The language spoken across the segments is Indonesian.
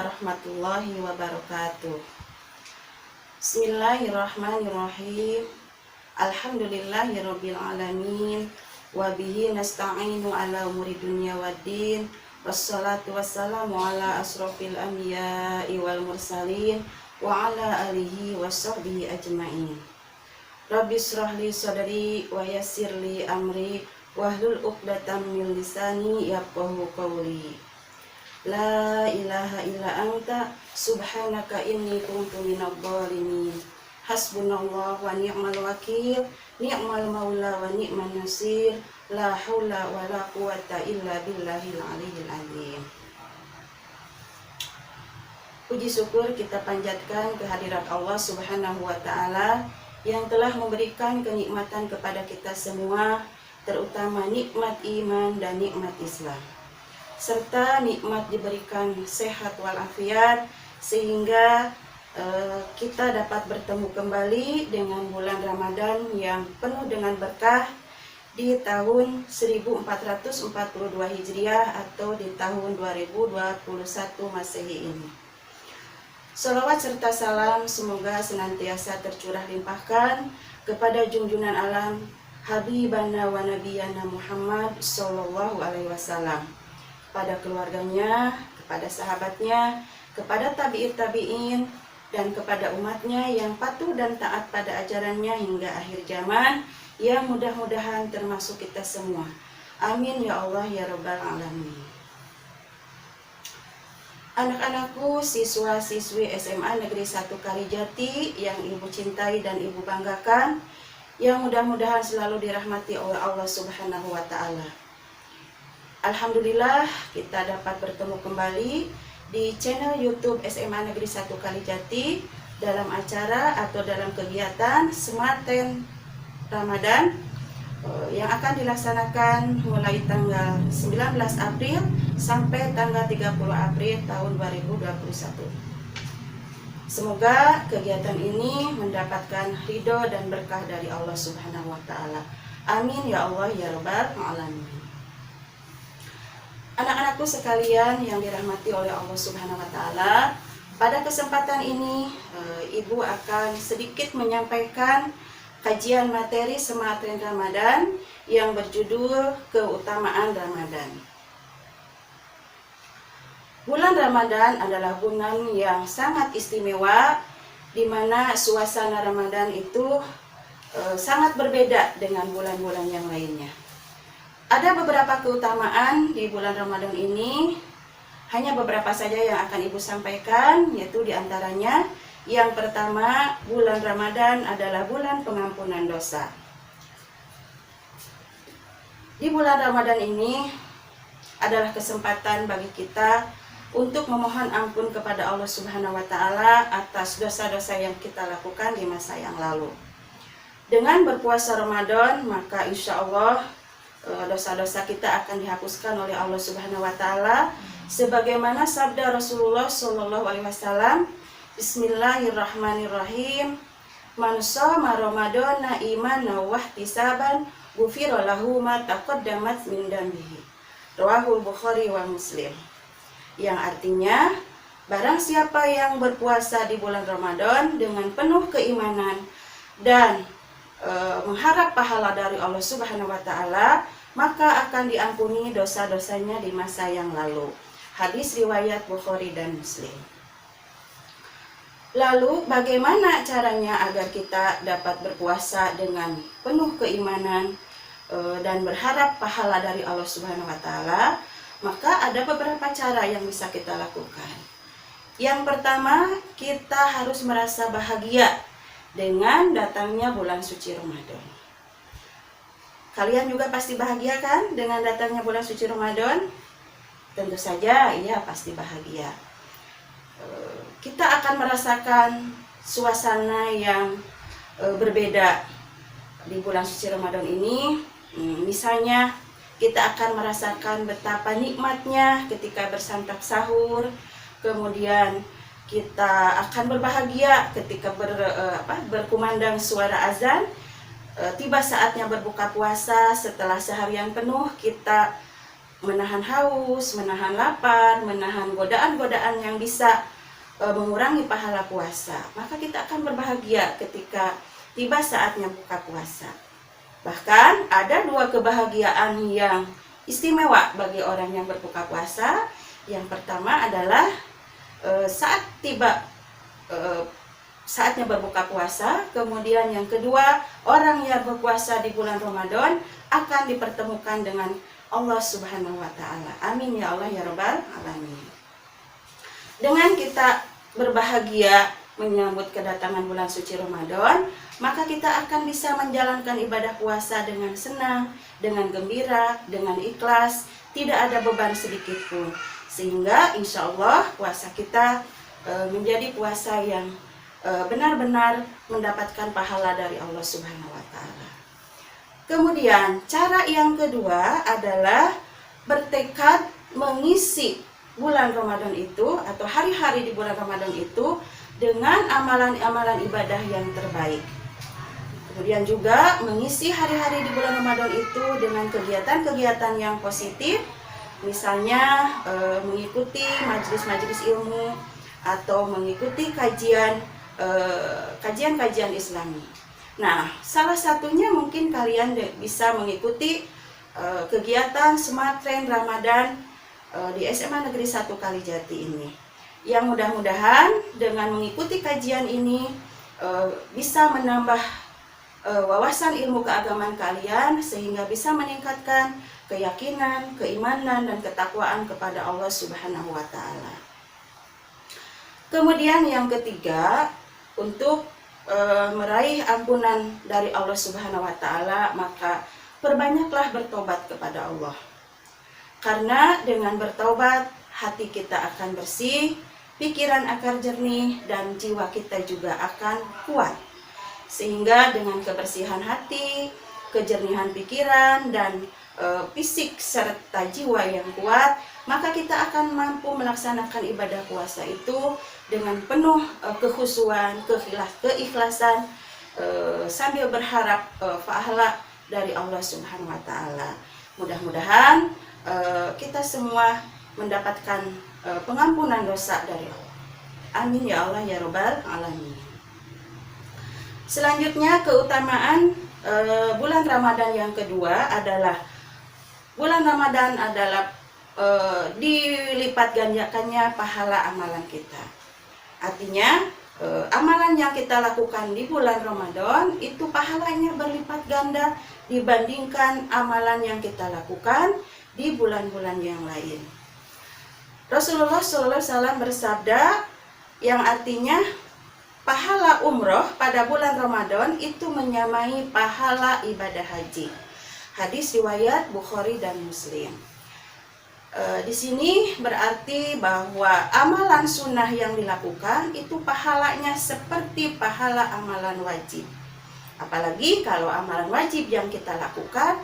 warahmatullahi wabarakatuh. Bismillahirrahmanirrahim. Alhamdulillahirabbil alamin. Wabihi nasta'inu ala umuri dunya waddin. Wassalatu wassalamu ala asrofil anbiya'i wal mursalin wa ala alihi washabbihi ajma'in. Rabbi shrahli sadri wa yassirli amri wahlul 'uqdatam min lisani yafqahu qawli. La ilaha illa anta subhanaka inni kuntu minadh dhalimin. Hasbunallah wa ni'mal wakil, ni'mal maula wa ni'man nasir. La haula wa la quwata illa billahil aliyyil azim. Puji syukur kita panjatkan kehadirat Allah Subhanahu wa taala yang telah memberikan kenikmatan kepada kita semua, terutama nikmat iman dan nikmat Islam, serta nikmat diberikan sehat walafiat sehingga kita dapat bertemu kembali dengan bulan Ramadan yang penuh dengan berkah di tahun 1442 Hijriah atau di tahun 2021 Masehi ini. Shalawat serta salam semoga senantiasa tercurah limpahkan kepada junjungan alam Habibana wa Nabiyana Muhammad Sallallahu Alaihi Wasallam, pada keluarganya, kepada sahabatnya, kepada tabi'in, dan kepada umatnya yang patuh dan taat pada ajarannya hingga akhir zaman, yang mudah-mudahan termasuk kita semua. Amin ya Allah ya Rabbal Alamin. Anak-anakku, siswa-siswi SMA Negeri 1 Kalijati yang ibu cintai dan ibu banggakan, yang mudah-mudahan selalu dirahmati oleh Allah Subhanahu wa taala. Alhamdulillah kita dapat bertemu kembali di channel YouTube SMA Negeri 1 Kalijati dalam acara atau dalam kegiatan Sematen Ramadan yang akan dilaksanakan mulai tanggal 19 April sampai tanggal 30 April tahun 2021. Semoga kegiatan ini mendapatkan ridho dan berkah dari Allah Subhanahu wa taala. Amin ya Allah ya Rabbal Alamin. Anak-anakku sekalian yang dirahmati oleh Allah Subhanahu wa taala, pada kesempatan ini Ibu akan sedikit menyampaikan kajian materi Sematen Ramadan yang berjudul Keutamaan Ramadan. Bulan Ramadan adalah bulan yang sangat istimewa, di mana suasana Ramadan itu sangat berbeda dengan bulan-bulan yang lainnya. Ada beberapa keutamaan di bulan Ramadan ini, hanya beberapa saja yang akan Ibu sampaikan, yaitu diantaranya yang pertama, bulan Ramadan adalah bulan pengampunan dosa. Di bulan Ramadan ini adalah kesempatan bagi kita untuk memohon ampun kepada Allah Subhanahu wa taala atas dosa-dosa yang kita lakukan di masa yang lalu. Dengan berpuasa Ramadan, maka insya Allah dosa-dosa kita akan dihapuskan oleh Allah Subhanahu wa taala, sebagaimana sabda Rasulullah Shallallahu Alaihi Wasallam, Bismillahirrahmanirrahim. Man shoma Ramadana imanan wa ihtisaban ghufira lahu ma taqaddamat min dambihi. Rawahul Bukhari wa Muslim. Yang artinya, barang siapa yang berpuasa di bulan Ramadan dengan penuh keimanan dan mengharap pahala dari Allah Subhanahu wa taala, maka akan diampuni dosa-dosanya di masa yang lalu. Hadis riwayat Bukhari dan Muslim. Lalu bagaimana caranya agar kita dapat berpuasa dengan penuh keimanan dan berharap pahala dari Allah Subhanahu wa taala? Maka ada beberapa cara yang bisa kita lakukan. Yang pertama, kita harus merasa bahagia dengan datangnya bulan suci Ramadan. Kalian juga pasti bahagia kan dengan datangnya bulan suci Ramadan? Tentu saja, iya pasti bahagia. Kita akan merasakan suasana yang berbeda di bulan suci Ramadan ini. Misalnya, kita akan merasakan betapa nikmatnya ketika bersantap sahur, kemudian kita akan berbahagia ketika berkumandang suara azan. Tiba saatnya berbuka puasa setelah seharian penuh kita menahan haus, menahan lapar, menahan godaan-godaan yang bisa mengurangi pahala puasa. Maka kita akan berbahagia ketika tiba saatnya buka puasa. Bahkan ada dua kebahagiaan yang istimewa bagi orang yang berbuka puasa. Yang pertama adalah saat tiba saatnya berbuka puasa. Kemudian yang kedua, orang yang berpuasa di bulan Ramadan akan dipertemukan dengan Allah Subhanahu wa Ta'ala. Amin ya Allah ya Rabbal Alamin. Dengan kita berbahagia menyambut kedatangan bulan suci Ramadan, maka kita akan bisa menjalankan ibadah puasa dengan senang, dengan gembira, dengan ikhlas, tidak ada beban sedikit pun. Sehingga insya Allah puasa kita menjadi puasa yang benar-benar mendapatkan pahala dari Allah Subhanahu wa Ta'ala. Kemudian cara yang kedua adalah bertekad mengisi bulan Ramadan itu atau hari-hari di bulan Ramadan itu dengan amalan-amalan ibadah yang terbaik. Kemudian juga mengisi hari-hari di bulan Ramadan itu dengan kegiatan-kegiatan yang positif, misalnya mengikuti majelis-majelis ilmu atau mengikuti kajian-kajian Islami. Nah, salah satunya mungkin kalian bisa mengikuti kegiatan Smart Train Ramadan di SMA Negeri 1 Kalijati ini. Yang mudah-mudahan dengan mengikuti kajian ini bisa menambah wawasan ilmu keagamaan kalian sehingga bisa meningkatkan keyakinan, keimanan, dan ketakwaan kepada Allah Subhanahu wa Ta'ala. Kemudian yang ketiga, untuk meraih ampunan dari Allah Subhanahu wa Ta'ala, maka perbanyaklah bertobat kepada Allah. Karena dengan bertobat, hati kita akan bersih, pikiran akan jernih, dan jiwa kita juga akan kuat. Sehingga dengan kebersihan hati, kejernihan pikiran, dan fisik serta jiwa yang kuat, maka kita akan mampu melaksanakan ibadah puasa itu dengan penuh kekhusyuan, keikhlasan, sambil berharap pahala dari Allah Subhanahu wa Ta'ala. Mudah-mudahan kita semua mendapatkan pengampunan dosa dari Allah. Amin ya Allah ya Rabbal Alamin. Selanjutnya, keutamaan bulan Ramadan yang kedua adalah bulan Ramadan adalah dilipat gandakannya pahala amalan kita. Artinya amalan yang kita lakukan di bulan Ramadan itu pahalanya berlipat ganda dibandingkan amalan yang kita lakukan di bulan-bulan yang lain. Rasulullah SAW bersabda yang artinya pahala umroh pada bulan Ramadan itu menyamai pahala ibadah haji. Hadis riwayat Bukhari dan Muslim. Di sini berarti bahwa amalan sunnah yang dilakukan itu pahalanya seperti pahala amalan wajib. Apalagi kalau amalan wajib yang kita lakukan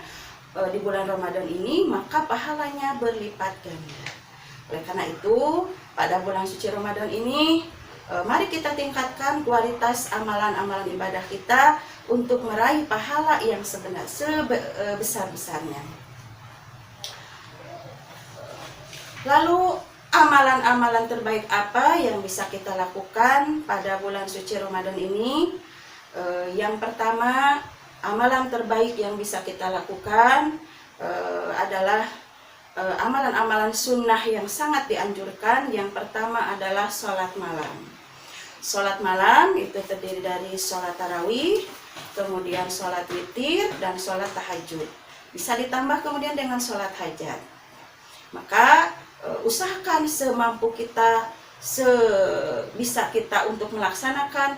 di bulan Ramadan ini, maka pahalanya berlipat ganda. Oleh karena itu, pada bulan suci Ramadan ini, mari kita tingkatkan kualitas amalan-amalan ibadah kita untuk meraih pahala yang sebesar-besarnya. Lalu amalan-amalan terbaik apa yang bisa kita lakukan pada bulan suci Ramadan ini? Yang pertama, amalan terbaik yang bisa kita lakukan adalah amalan-amalan sunnah yang sangat dianjurkan. Yang pertama adalah sholat malam. Sholat malam itu terdiri dari sholat tarawih, kemudian sholat witir, dan sholat tahajud. Bisa ditambah kemudian dengan sholat hajat. Maka usahakan semampu kita, sebisa kita untuk melaksanakan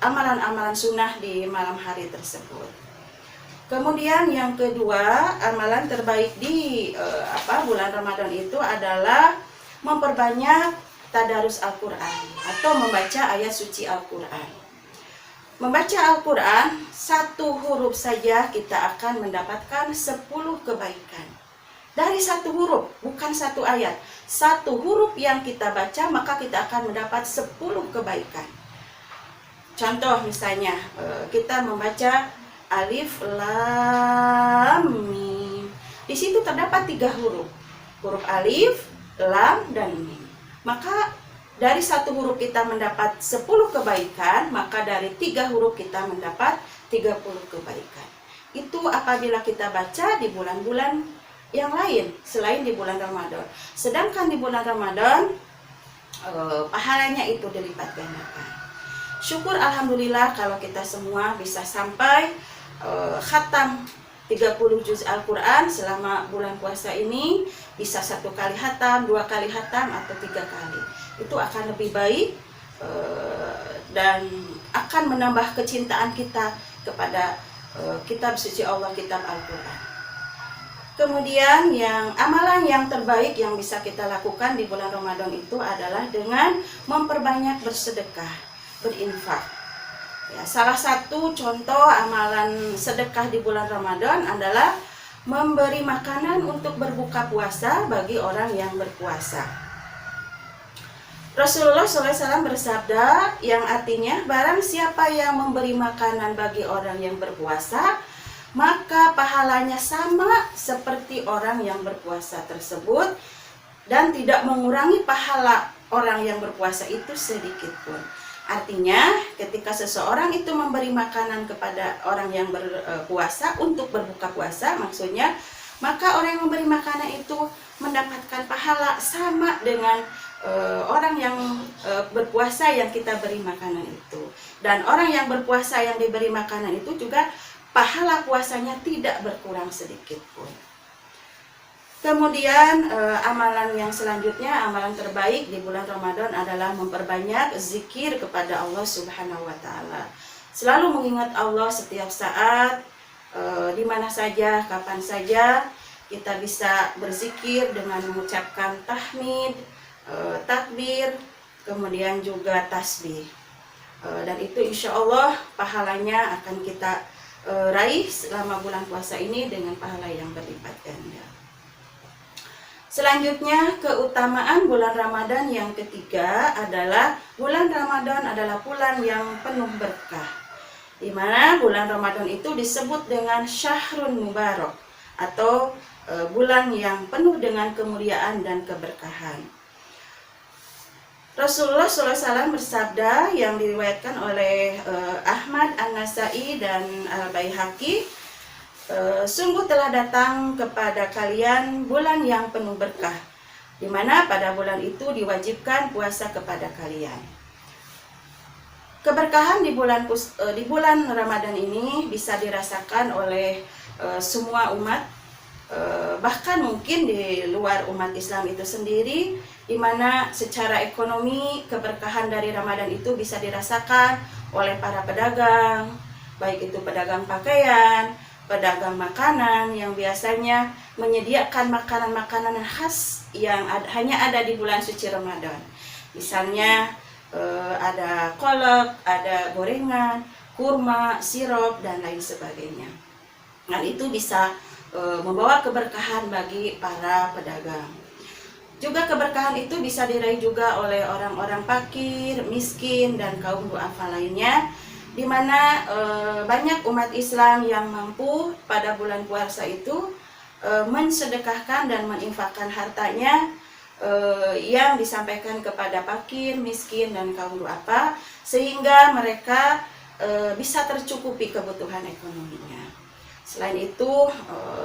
amalan-amalan sunnah di malam hari tersebut. Kemudian yang kedua, amalan terbaik di bulan Ramadan itu adalah memperbanyak tadarus Al-Quran atau membaca ayat suci Al-Quran. Membaca Al-Quran, satu huruf saja kita akan mendapatkan 10 kebaikan. Dari satu huruf, bukan satu ayat. Satu huruf yang kita baca, maka kita akan mendapat 10 kebaikan. Contoh misalnya, kita membaca Alif Lam Mim. Di situ terdapat 3 huruf. Huruf alif, lam, dan mim. Maka dari 1 huruf kita mendapat 10 kebaikan, maka dari 3 huruf kita mendapat 30 kebaikan. Itu apabila kita baca di bulan-bulan yang lain selain di bulan Ramadan. Sedangkan di bulan Ramadan pahalanya itu dilipat gandakan. Syukur alhamdulillah kalau kita semua bisa sampai khatam 30 juz Al-Quran selama bulan puasa ini, bisa 1 kali khatam, 2 kali khatam, atau 3 kali. Itu akan lebih baik dan akan menambah kecintaan kita kepada kitab suci Allah, kitab Al-Quran. Kemudian amalan yang terbaik yang bisa kita lakukan di bulan Ramadan itu adalah dengan memperbanyak bersedekah, berinfak. Ya, salah satu contoh amalan sedekah di bulan Ramadan adalah memberi makanan untuk berbuka puasa bagi orang yang berpuasa. Rasulullah SAW bersabda yang artinya, barang siapa yang memberi makanan bagi orang yang berpuasa, maka pahalanya sama seperti orang yang berpuasa tersebut dan tidak mengurangi pahala orang yang berpuasa itu sedikit pun. Artinya ketika seseorang itu memberi makanan kepada orang yang berpuasa untuk berbuka puasa maksudnya, maka orang yang memberi makanan itu mendapatkan pahala sama dengan orang yang berpuasa yang kita beri makanan itu. Dan orang yang berpuasa yang diberi makanan itu juga pahala puasanya tidak berkurang sedikit pun. Kemudian amalan yang selanjutnya, amalan terbaik di bulan Ramadan adalah memperbanyak zikir kepada Allah Subhanahu wa Ta'ala. Selalu mengingat Allah setiap saat, di mana saja, kapan saja kita bisa berzikir dengan mengucapkan tahmid, takbir, kemudian juga tasbih. Dan itu insya Allah pahalanya akan kita raih selama bulan puasa ini dengan pahala yang berlipat ganda. Selanjutnya, keutamaan bulan Ramadan yang ketiga adalah bulan Ramadan adalah bulan yang penuh berkah. Di mana bulan Ramadan itu disebut dengan Syahrun Mubarak atau bulan yang penuh dengan kemuliaan dan keberkahan. Rasulullah SAW bersabda yang diriwayatkan oleh Ahmad, An-Nasai, dan Al-Baihaqi, sungguh telah datang kepada kalian bulan yang penuh berkah, di mana pada bulan itu diwajibkan puasa kepada kalian. Keberkahan di bulan Ramadan ini bisa dirasakan oleh semua umat, bahkan mungkin di luar umat Islam itu sendiri, di mana secara ekonomi keberkahan dari Ramadan itu bisa dirasakan oleh para pedagang, baik itu pedagang pakaian, pedagang makanan yang biasanya menyediakan makanan-makanan khas yang hanya ada di bulan suci Ramadan. Misalnya ada kolak, ada gorengan, kurma, sirup, dan lain sebagainya. Dan itu bisa membawa keberkahan bagi para pedagang. Juga keberkahan itu bisa diraih juga oleh orang-orang fakir, miskin, dan kaum duafa lainnya, di mana banyak umat Islam yang mampu pada bulan puasa itu mensedekahkan dan menginfakkan hartanya yang disampaikan kepada fakir, miskin, dan kaum duafa, sehingga mereka bisa tercukupi kebutuhan ekonominya. Selain itu,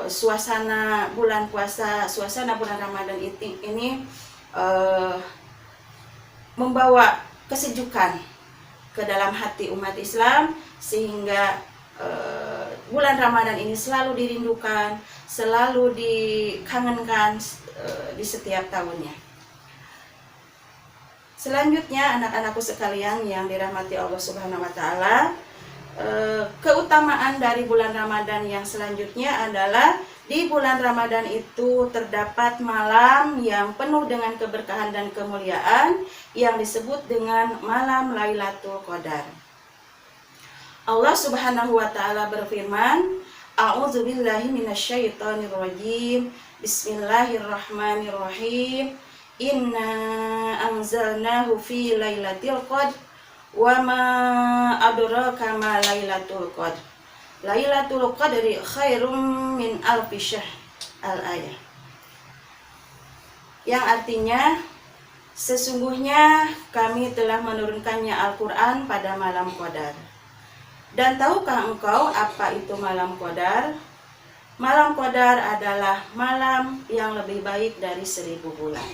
suasana bulan puasa, suasana bulan Ramadan ini membawa kesejukan ke dalam hati umat Islam, sehingga bulan Ramadan ini selalu dirindukan, selalu dikangenkan di setiap tahunnya. Selanjutnya, anak-anakku sekalian yang dirahmati Allah Subhanahu wa Ta'ala, keutamaan dari bulan Ramadan yang selanjutnya adalah di bulan Ramadan itu terdapat malam yang penuh dengan keberkahan dan kemuliaan yang disebut dengan malam Lailatul Qadar. Allah Subhanahu wa Ta'ala berfirman, A'udzubillahi minasyaitonirrajim, Bismillahirrahmanirrahim, Inna anzalnahu fi lailatul qadr, wa ma adraka ma lailatul qadr. Lailatul qadri khairum min alfi syahr. Al-Ayah. Yang artinya, sesungguhnya kami telah menurunkannya Al-Quran pada malam Qadar. Dan tahukah engkau apa itu malam Qadar? Malam Qadar adalah malam yang lebih baik dari 1000 bulan.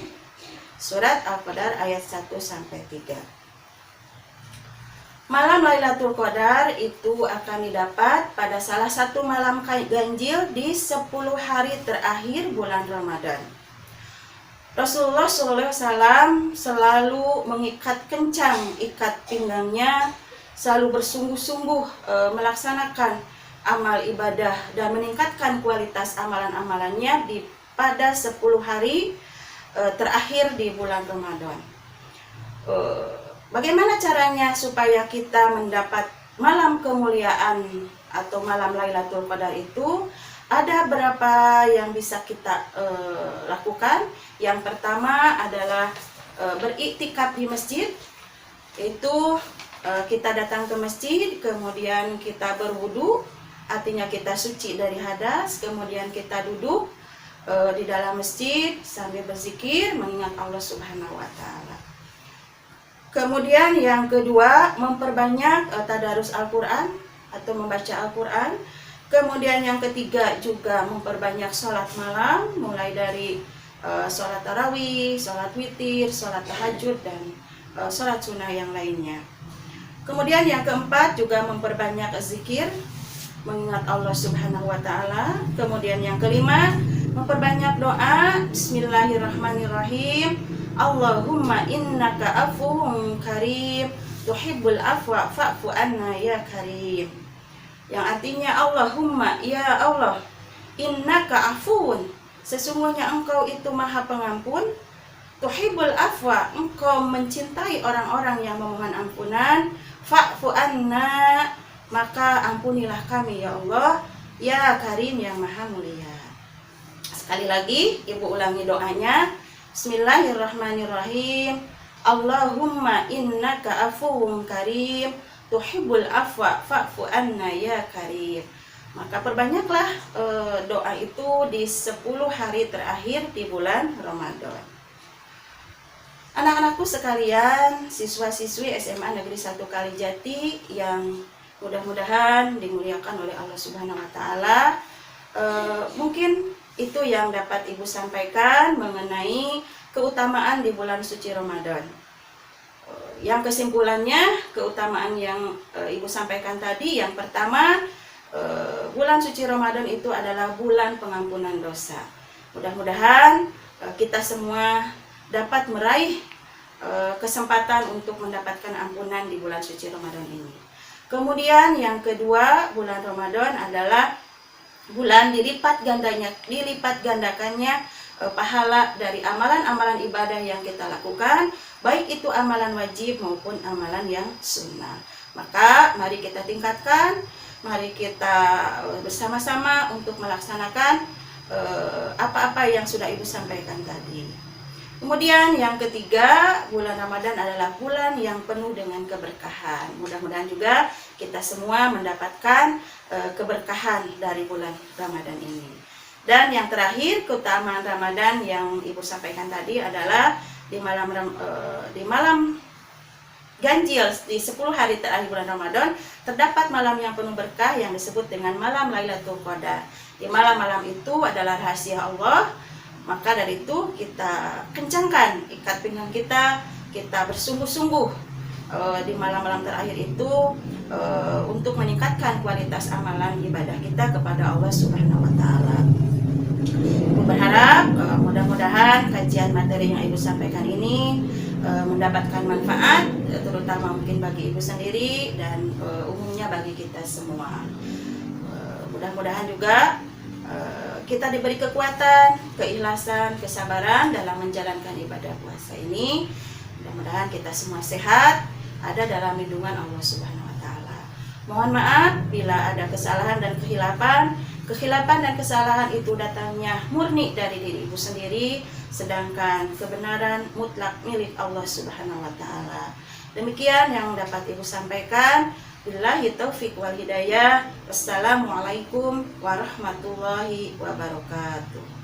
Surat Al-Qadar ayat 1-3. Malam Lailatul Qadar itu akan didapat pada salah satu malam ganjil di 10 hari terakhir bulan Ramadan. Rasulullah SAW selalu mengikat kencang ikat pinggangnya, selalu bersungguh-sungguh melaksanakan amal ibadah dan meningkatkan kualitas amalan-amalannya pada 10 hari terakhir di bulan Ramadan. Bagaimana caranya supaya kita mendapat malam kemuliaan atau malam Lailatul Qadar itu? Ada berapa yang bisa kita lakukan. Yang pertama adalah beriktikaf di masjid. Itu kita datang ke masjid, kemudian kita berwudu, artinya kita suci dari hadas, kemudian kita duduk di dalam masjid sambil berzikir mengingat Allah Subhanahu wa taala. Kemudian yang kedua, memperbanyak tadarus Al-Qur'an atau membaca Al-Qur'an. Kemudian yang ketiga juga memperbanyak sholat malam, mulai dari sholat tarawih, sholat witir, sholat tahajud, dan sholat sunnah yang lainnya. Kemudian yang keempat juga memperbanyak zikir, mengingat Allah Subhanahu wa taala. Kemudian yang kelima, memperbanyak doa, Bismillahirrahmanirrahim, Allahumma innaka afuwun karim, tuhibbul afwa fa'fu anna ya karim. Yang artinya, Allahumma, ya Allah, innaka afuun, sesungguhnya engkau itu maha pengampun, tuhibbul afwa, engkau mencintai orang-orang yang memohon ampunan, fa'fu anna, maka ampunilah kami ya Allah, ya karim, yang maha mulia. Sekali lagi ibu ulangi doanya, Bismillahirrahmanirrahim, Allahumma innaka afuun karim, tuhibbul afwa fa'fu anna ya karim. Maka perbanyaklah doa itu di 10 hari terakhir di bulan Ramadan. Anak-anakku sekalian, siswa-siswi SMA Negeri 1 Kalijati yang mudah-mudahan dimuliakan oleh Allah Subhanahu wa taala, mungkin itu yang dapat Ibu sampaikan mengenai keutamaan di bulan suci Ramadan. Yang kesimpulannya, keutamaan yang Ibu sampaikan tadi, yang pertama, bulan suci Ramadan itu adalah bulan pengampunan dosa. Mudah-mudahan kita semua dapat meraih kesempatan untuk mendapatkan ampunan di bulan suci Ramadan ini. Kemudian yang kedua, bulan Ramadan adalah bulan dilipat gandakannya pahala dari amalan-amalan ibadah yang kita lakukan, baik itu amalan wajib maupun amalan yang sunnah. Maka mari kita tingkatkan, mari kita bersama-sama untuk melaksanakan apa-apa yang sudah Ibu sampaikan tadi. Kemudian yang ketiga, bulan Ramadan adalah bulan yang penuh dengan keberkahan. Mudah-mudahan juga kita semua mendapatkan keberkahan dari bulan Ramadan ini. Dan yang terakhir, keutamaan Ramadan yang Ibu sampaikan tadi adalah di malam ganjil di 10 hari terakhir bulan Ramadan terdapat malam yang penuh berkah yang disebut dengan malam Lailatul Qadar. Di malam-malam itu adalah rahasia Allah. Maka dari itu kita kencangkan ikat pinggang kita bersungguh-sungguh di malam-malam terakhir itu untuk meningkatkan kualitas amalan ibadah kita kepada Allah Subhanahu wa taala. Ibu berharap mudah-mudahan kajian materi yang Ibu sampaikan ini mendapatkan manfaat, terutama mungkin bagi Ibu sendiri dan umumnya bagi kita semua. Mudah-mudahan juga kita diberi kekuatan, keikhlasan, kesabaran dalam menjalankan ibadah puasa ini. Mudah-mudahan kita semua sehat, ada dalam lindungan Allah Subhanahu wa taala. Mohon maaf bila ada kesalahan dan kehilapan. Kehilapan dan kesalahan itu datangnya murni dari diri Ibu sendiri, sedangkan kebenaran mutlak milik Allah Subhanahu wa taala. Demikian yang dapat Ibu sampaikan. Billahi taufiq wal hidayah. Wassalamualaikum warahmatullahi wabarakatuh.